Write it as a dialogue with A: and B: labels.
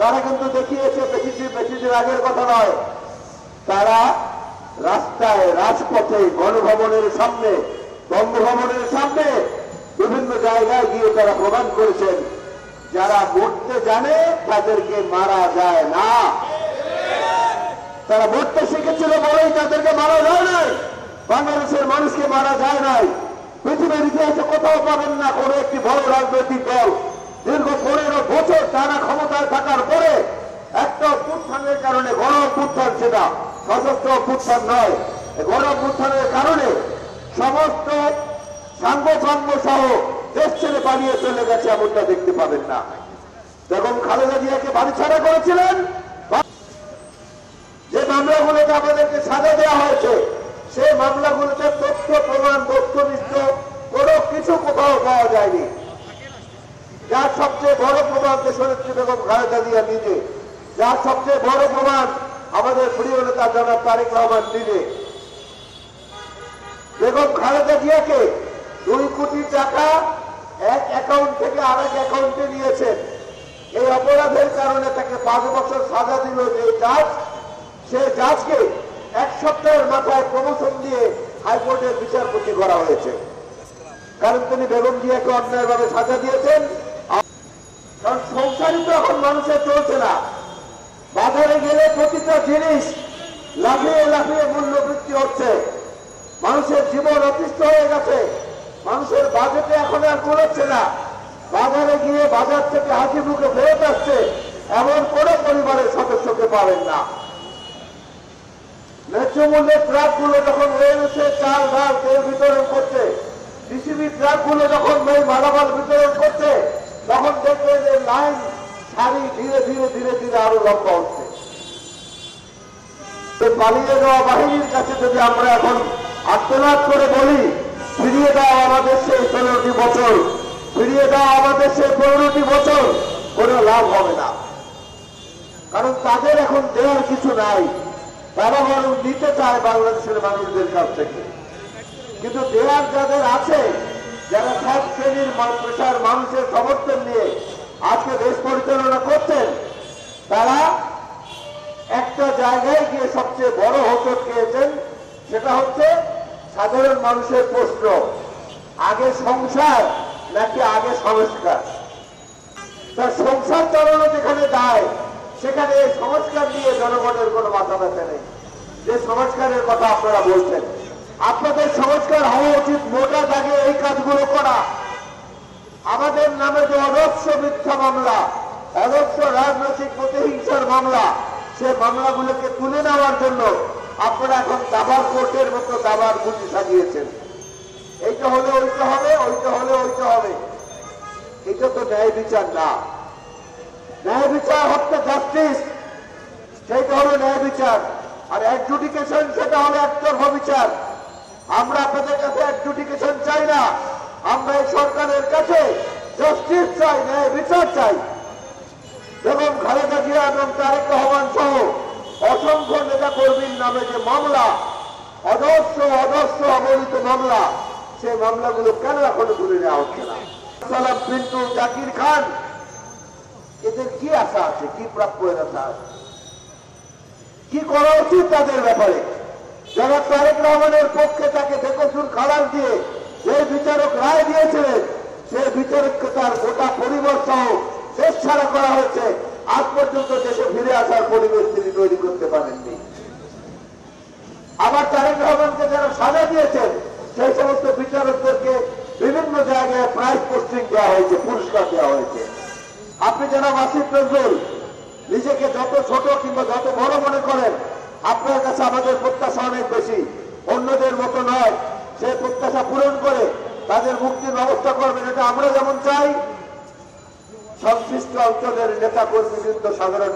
A: তারা কিন্তু দেখিয়েছে বেশি দিন আগের কথা নয়। তারা রাস্তায়, রাজপথে, গণভবনের সামনে, বঙ্গভবনের সামনে বিভিন্ন জায়গায় গিয়ে তারা প্রমাণ করেছেন যারা মরতে জানে তাদেরকে মারা যায় না। তারা মরতে শিখেছিল বলেই তাদেরকে মারা যায় নাই। বাংলাদেশের মানুষকে মারা যায় নাই। পৃথিবীর ইতিহাসে কোথাও পাবেন না কোন একটি বড় রাজনৈতিক দল দীর্ঘ 15 বছর টানা ক্ষমতায় থাকার পরে একটা অভ্যুত্থানের কারণে, গণ অভ্যুত্থান, সেটা সশস্ত্র অভ্যুত্থান নয়, গণ অভ্যুত্থানের কারণে সমস্ত সাঙ্গপাঙ্গ সহ দেশ ছেড়ে পালিয়ে চলে গেছে, এমনটা দেখতে পাবেন না। বেগম খালেদা জিয়াকে বাড়ি ছাড়া করেছিলেন। যে মামলাগুলোতে আমাদেরকে সাজা দেওয়া হয়েছে সেই মামলাগুলোতে তথ্য প্রমাণ, বস্তুনিষ্ঠ কোনো কিছু কোথাও পাওয়া যায়নি। যার সবচেয়ে বড় প্রমাণ দেশনেত্রী বেগম খালেদা জিয়া নিজে, যার সবচেয়ে বড় প্রমাণ আমাদের প্রিয় নেতা জনাব তারেক রহমান নিজে। বেগম খালেদা জিয়াকে 2 কোটি টাকা এক অ্যাকাউন্ট থেকে আরেক অ্যাকাউন্টে নিয়েছেন। এই অপরাধের কারণে তাকে 5 বছর সাজা দিল যে জাজ, সে জাজকে 1 সপ্তাহের মাথায় প্রমোশন দিয়ে হাইকোর্টের বিচারপতি করা হয়েছে। কারণ তিনি বেগম জিয়াকে অন্যায়ভাবে সাজা দিয়েছেন। কারণ সংসারই তো এখন মানুষের চলছে না। বাজারে গেলে প্রতিটা জিনিস লাফিয়ে লাফিয়ে মূল্য বৃদ্ধি হচ্ছে। মানুষের জীবন অতিষ্ঠ হয়ে গেছে। মানুষের বাজেটে এখন আর কুলোচ্ছে না। বাজারে গিয়ে বাজার থেকে হাসি মুখে ফেরত আসছে এমন কোন পরিবারের সদস্যকে পাবেন না। ন্যায্য মূল্যের ট্রাকগুলো যখন ওয়েলসে চাল, ডাল, তেল বিতরণ করছে, ডিসিবি ট্রাকগুলো যখন মালামাল বিতরণ করছে, তখন দেখবে যে লাইন, সারি ধীরে ধীরে ধীরে ধীরে আরো লম্বা হচ্ছে। পালিয়ে যাওয়া বাহিনীর কাছে যদি আমরা এখন আত্মনাদ করে বলি ফিরিয়ে দাও আমাদের সেই 15টি বছর, ফিরিয়ে দাও আমাদের সেই 15টি বছর, কোনো লাভ হবে না। কারণ তাদের এখন দেওয়ার কিছু নাই। তারা বরং নিতে চায় বাংলাদেশের মানুষদের কাছ থেকে। কিন্তু দেওয়ার যাদের আছে, যারা সব শ্রেণীর পেশার মানুষের সমর্থন নিয়ে আজকে দেশ পরিচালনা করছেন, তারা একটা জায়গায় গিয়ে সবচেয়ে বড় হোঁচট খেয়েছেন। সেটা হচ্ছে সাধারণ মানুষের প্রশ্ন, আগে সংসার নাকি আগে সংস্কার। তার সংসার চালানো যেখানে যায় সেখানে এই সংস্কার নিয়ে জনগণের কোনো মাথা ব্যথা নেই। যে সংস্কারের কথা আপনারা বলছেন, আপনাদের সংস্কার হওয়া উচিত মোটা দাগে এই কাজগুলো করা। আমাদের নামে যে অদক্ষ মিথ্যা মামলা, অদক্ষ রাজনৈতিক প্রতিহিংসার মামলা, সে মামলাগুলোকে তুলে নেওয়ার জন্য আপনারা এখন দাবার কোর্টের মতো দাবার বুঝি সাজিয়েছেন। এইটা হলে ওইটা হবে, ওইটা হলে ওইটা হবে। এটা তো ন্যায় বিচার না। ন্যায় বিচার হচ্ছে জাস্টিস, সেইটা হলো ন্যায় বিচার। আর অ্যাডজুডিকেশন সেটা হলো একতরফা বিচার। আমরা আপনাদের কাছে অ্যাডজুডিকেশন চাই না, আমরা এই সরকারের কাছে জাস্টিস চাই, ন্যায় বিচার চাই। বেগম খালেদা জিয়া এবং তারেক রহমান সহ অসংখ্য নেতা কর্মীর নামে যে মামলা, অজস্র অগণিত মামলা, সেই মামলাগুলো কেন এখনো তুলে নেওয়া হচ্ছে না? সালাম, পিন্টু, জাকির খান, এদের কি আশা আছে, কি প্রাপ্যের আশা আছে, কি করা উচিত তাদের ব্যাপারে? যারা তারেক রহমানের পক্ষে তাকে বেকসুর খালাস দিয়ে যে বিচারক রায় দিয়েছিলেন, সেই বিচারককে তার গোটা পরিবার সহ দেশ ছাড়া করা হয়েছে। আজ পর্যন্ত দেশে ফিরে আসার পরিবেশ তিনি তৈরি করতে পারেননি। আবার তারেক রহমানকে যারা সাজা দিয়েছেন সেই সমস্ত বিচারকদেরকে বিভিন্ন জায়গায় প্রাইজ পোস্টিং দেওয়া হয়েছে, পুরস্কার দেওয়া হয়েছে। আপনি যারা আসিফ নজরুল নিজেকে যত ছোট কিংবা যত বড় মনে করেন, আপনার কাছে আমাদের প্রত্যাশা অনেক বেশি, অন্যদের মতো নয়। সেই প্রত্যাশা পূরণ করে তাদের মুক্তির ব্যবস্থা করবেন, এটা আমরা যেমন চাই, সংশ্লিষ্ট অঞ্চলের নেতা কর্মীবৃন্দ, সাধারণ